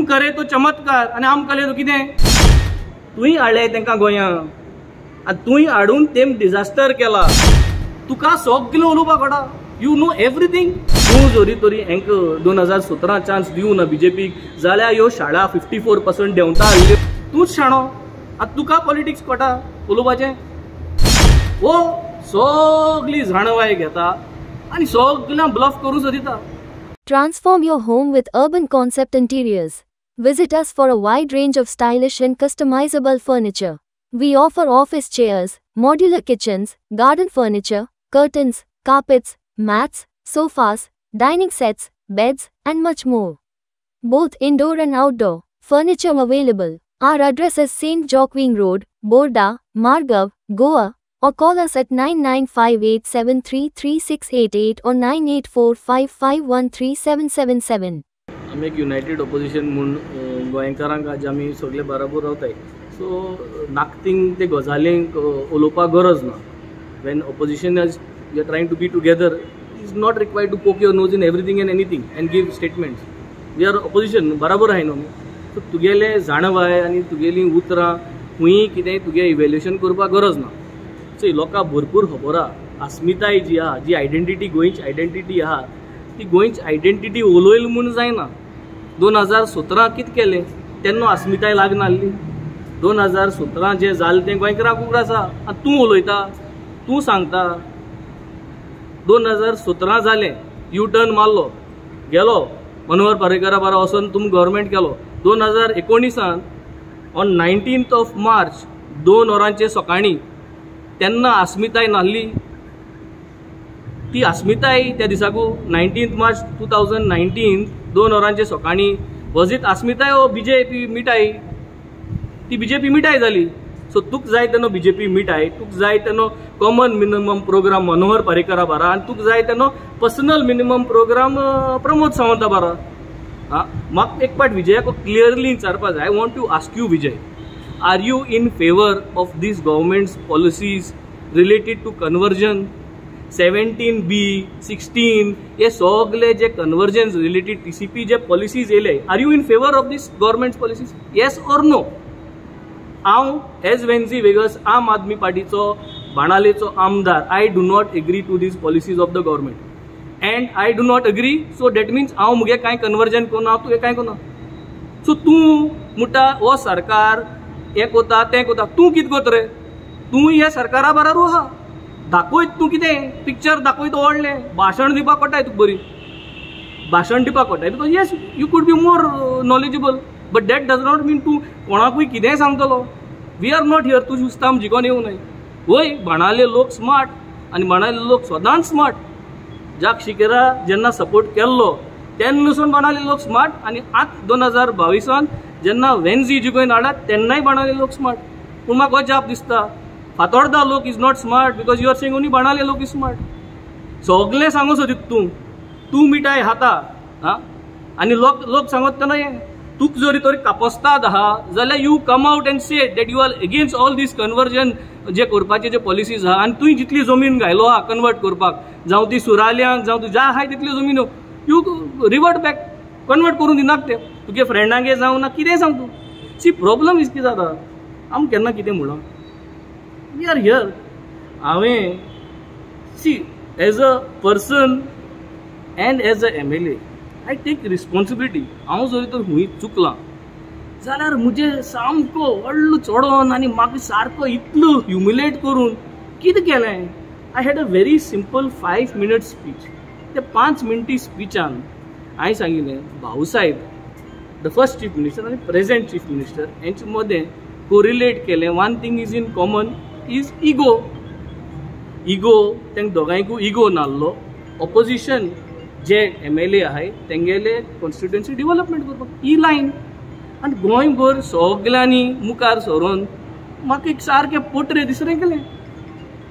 करे तो चमत्कार आनी आम केले तो कितें तुंय हाडले तांकां गोंयांत आनी तुंय हाडून तेम डिजास्टर केला तुका सगळें उलोवपाक कळटा यू नो एवरीथींग तूं जोरी तोरी हांकां 2017 चान्स दिवं ना बीजेपीक जाल्यार ह्यो शाळा 54% देंवता आसल्यो तूंच शाणो आतां तुका पॉलिटिक्स कळटा उलोवपाचें वो सगळी जाणवाय घेता आनी सगळ्यांक ब्लफ करून सोदिता. Transform your home with Urban Concept Interiors. Visit us for a wide range of stylish and customizable furniture. We offer office chairs, modular kitchens, garden furniture, curtains, carpets, mats, sofas, dining sets, beds, and much more. Both indoor and outdoor furniture available. Our address is St. Joaquin Road, Borda, Margav, Goa, or call us at 9958733688 or 9845513777. आमी एक United opposition म्हूण गोंयकारांक आज आमी सगळे बराबर रावताय so नाकतींग ते गजालींक उलोवपाक गरज ना when opposition is we are trying to be together is not required to poke your nose in everything and anything and give statements we are opposition बराबर आहाय न्हू सो तुगेले जाणवाय आनी तुगेलीं उतरां खूंय कितें तुगे इवेल्युएशन करपाक गरज ना सो लोकांक भरपूर खबर आहा अस्मिताय जी आहा जी आयडेंटिटी गोंयची आयडेंटिटी आहा ती गोंयची आयडेंटिटी उलोयल म्हूण जायना 2017 कितें केलें तेन्ना अस्मिताय लागना आसली 2017 जें जालें तें गोंयकारांक उगड आसा आनी तूं उलयता तूं सांगता 2017 जालें यू टर्न मारलो गेलो मनोहर पर्रीकरा बारा वचून तुमी गव्हर्मेंट केलो 2019 ऑन 19th of March 2 वरांचे सकाळीं तेन्ना अस्मिताय नासली ती अस्मिताय त्या दिसाकू 19th March 2019 2 वरांचे सकाळीं वॉज इट अस्मिताय ओ बीजेपी मिठाई ती बीजेपी मिठाई जाली सो तुक जाय तेन्ना बीजेपी मिठाई तुक जाय तेन्ना कॉमन मिनिमम प्रोग्राम मनोहर पर्रीकरा बारा आनी तुक जाय तेन्ना पर्सनल मिनिमम प्रोग्राम प्रमोद सावंता बारा म्हाका एक पाट विजयाक क्लियरली विचारपा जाय I want to ask you Vijay are you in favour of these governments policies related to conversion 17B 16 हे सगळे जे कन्वर्जन्स रिलेटेड TCP जे पॉलिसीज येले are you in favour of these governments policies yes or no हांव एज Venzy Vegas आम आदमी पार्टीचो बाणालेचो आमदार I do not agree to these policies of the government and I do not agree so that means हांव मुगे कांय कन्वर्जन करना हांव तुगे कांय करना सो तूं म्हणटा हो सरकार हें कोता तें कोता तूं कितें कोत रे तूं ह्या सरकारा बरोबर आहा दाखयत तूं कितें पिक्चर दाखयत व्हडलें भाशण दिवपाक कळटाय तुका बरी भाशण दिवपाक कळटाय because yes you could be more knowledgeable but that does not mean तूं कोणाकूय कितेंय सांगतलो वी आर नॉट हियर तूं जुस्ताम जिखोन येवं न्हय वय बाणाले लोक स्मार्ट आनी बाणाले लोक सदांच स्मार्ट ज्याक शिकेरा जेन्ना सपोर्ट केल्लो तेन्नासून बाणाले लोक स्मार्ट आनी आत 2022 जेन्ना वेन्झी जिखोन हाडत तेन्नाय बाणाले लोक स्मार्ट पूण म्हाका हो जाप दिसता फातोर्डा लोक is not smart because you are saying only बाणाले लोक इज स्मार्ट सगळें सांगो सोदीत तूं मिठाय खाता आनी लोक सांगत तेन्ना हें तुक जरी तरी कापस्ताद आहा जाल्यार you come out and say that you are against all these conversion जे करपाचे जे पॉलिसीज आहा आनी तुवें जितली जमीन घायलो आहा कन्वर्ट करपाक जावं ती सुराल्यांक जावं तूं ज्या आहाय तितल्यो जमीन यू रिवर्ट बॅक कन्वर्ट करून दिनाक ते तुगे फ्रेंडांगे जावं ना कितेंय सांग तूं सी प्रॉब्लम इज कितें जाता आम केन्ना कितें म्हणो वी आर हियर हांवें सी as a person and as a MLA I take responsibility हांव जरी तर खूंय चुकलां जाल्यार म्हजें सामको व्हडलो चोडोन आनी म्हाका सारको इतलो ह्युमिलेट करून कितें केलें I had a very simple 5 minute speech ते 5 मिनटी स्पीचान हांवें सांगिल्लें Bhausaheb the first chief minister आनी प्रेझेंट चीफ मिनिस्टर हेंचे मदें कोरिलेट केलें one thing is in common is ego तांकां दोगांयकूय इगो नासलो ऑपोजिशन जे MLA आहाय तेंगेले कॉन्स्टिट्युएन्सी डेव्हलपमेंट करपाक ही लायन आनी गोंयभर सगळ्यांनी मुखार सरून म्हाका एक सारकें पोटरे दिसरें केलें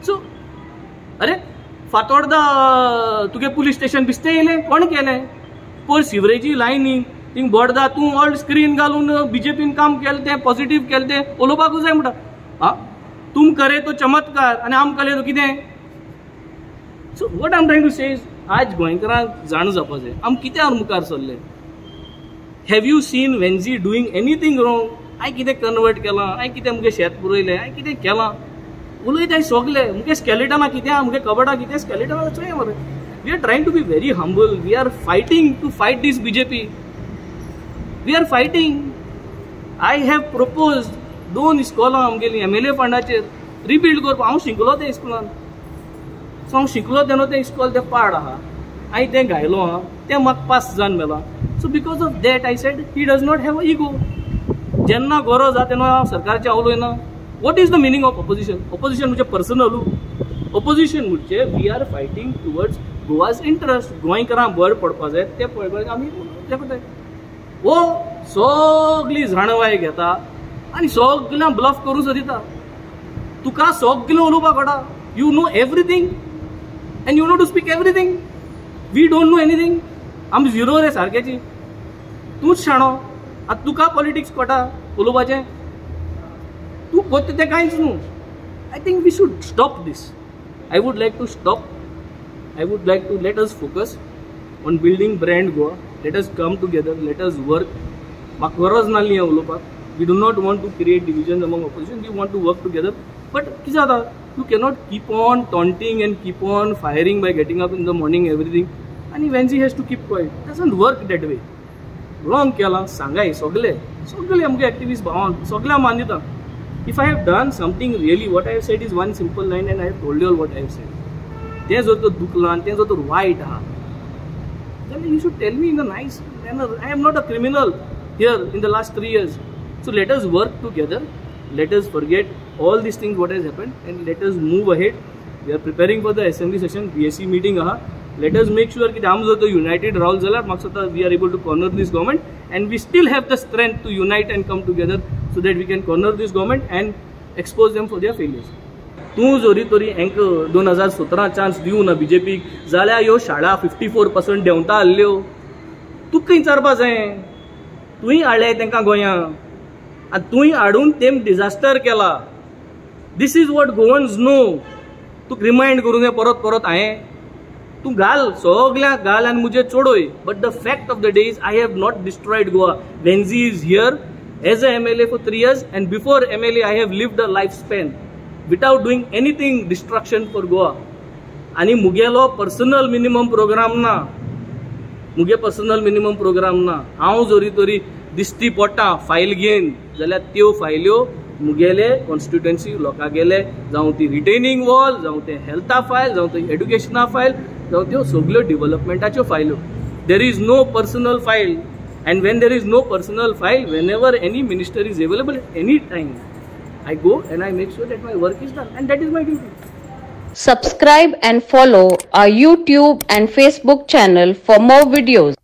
सो अरे फातोर्डा तुगे पुलीस स्टेशन बिस्तें येयलें कोण केलें पयर सिवरेजी लायनीक थिंग बोर्डा तूं ऑल स्क्रीन घालून बीजेपीन काम केलें तें पॉझिटिव्ह केलें तें उलोवपाकूच जाय म्हणटा तुम करे तो चमत्कार आनी आम केले तो कितें so what I am trying to say is आज गोंयकारांक जाण जावपा जाय आम कित्याक मुखार सरले have you seen Venzy doing anything wrong? हांवें कितें कन्वर्ट केलां, हांवें कितें मुगे शेत पुरयलें, हांवें कितें केलां? उलयताय सगळे मुगे स्केलेटना कितें आहा, मुगे कबडा कितें स्केलेटना चोय मरे. We are trying to be very humble. We are fighting to fight this BJP. We are fighting. I have proposed 2 इस्कॉलां आमगेलीं MLA फंडाचेर रिबिल्ड करपाक. हांव शिकलो त्या इस्कुलान. सो हांव शिकलो तेन्ना तें इस्कॉल तें पाड आहा, हांवें तें घायलो आहा, तें म्हाका पास जावन मेलां. So because of that I said he does not have a ego. जेन्ना गरज आहा तेन्ना हांव सरकारचें उलयना. What is the meaning of opposition? Opposition म्हणजे पर्सनलू. ऑपोजिशन म्हणजे we are fighting towards Goa's interest. गोंयकारांक बरें पडपा जाय तें पळोवपाक आमी तें वो सगळी जाणवाय घेता आनी सगळ्यांक ब्लफ करूं सोदिता. तुका सगळें उलोवपाक कळटा. You know everything and you know to speak everything. We don't know anything. आमी झिरो रे सारकेची. तूंच शाणो. आतां तुका पॉलिटिक्स कळटा उलोवपाचें. तूं कोत्ता तें कांयच न्हू. I think we should stop these. I would like to stop. I would like to let us focus on building brand Goa. Let us come together. Let us work. म्हाका गरज नासली हें उलोवपाक. We do not want to create division among opposition. We want to work together. But कितें जाता, you cannot keep on taunting and keep on firing by getting up in the morning everything. आनी Venzy has to keep quiet. Doesn't work that way. Wrong केलां सांगाय सगळे आमगे activist भावांक सगळ्यांक मान दिता. If I have done something really what I have said is one simple line and I have told you all what I have said. तें जर तर दुखलां, तें जर तर वायट आहा, जाल्यार you should tell me in a nice manner. I am not a criminal here in the last 3 years. So let us work together. Let us forget all these things what has happened and let us move ahead. We are preparing for the assembly session. BSc meeting aha. Let us make sure that आम जर united Rahul जाल्यार म्हाका दिसता we are able to corner this government and we still have the strength to unite and come together so that we can corner this government and expose them for their failures. तूं जोरी तोरी हांकां 2017 chance दिवं ना बीजेपीक जाल्यार ह्यो शाळा 54% देंवता आहल्यो. तुका खंय विचारपा जाय. तुंय हाडले तांकां गोंयांत आनी तुंय हाडून तेम डिजास्टर केला. This is what Goans know. तुका रिमाइंड करूं जाय परत परत हांवें. तूं घाल सगळ्यांक घाल आनी मुजे चोडोय. But the fact of the day is I have not destroyed Goa. Venzy is here as a MLA for 3 years and before MLA I have lived a lifespan without doing anything destruction for Goa. आनी मुगेलो personal minimum programme ना. मुगे personal minimum programme ना. हांव जोरी तोरी दिसती पडटा file घेवन जाल्यार त्यो फायल्यो मुगेले कॉन्स्टिट्युएन्सी लोकां गेले जावं ती रिटेनिंग वॉल जावं ते हेल्था फायल जावं ते एड्युकेशना फायल जावं त्यो सगळ्यो डेव्हलपमेंटाच्यो फायल्यो. There is no personal file and when there is no personal file, whenever any minister is available at any time, I go and I make sure that my work is done and that is my duty. Subscribe and follow our YouTube and Facebook channel for more videos.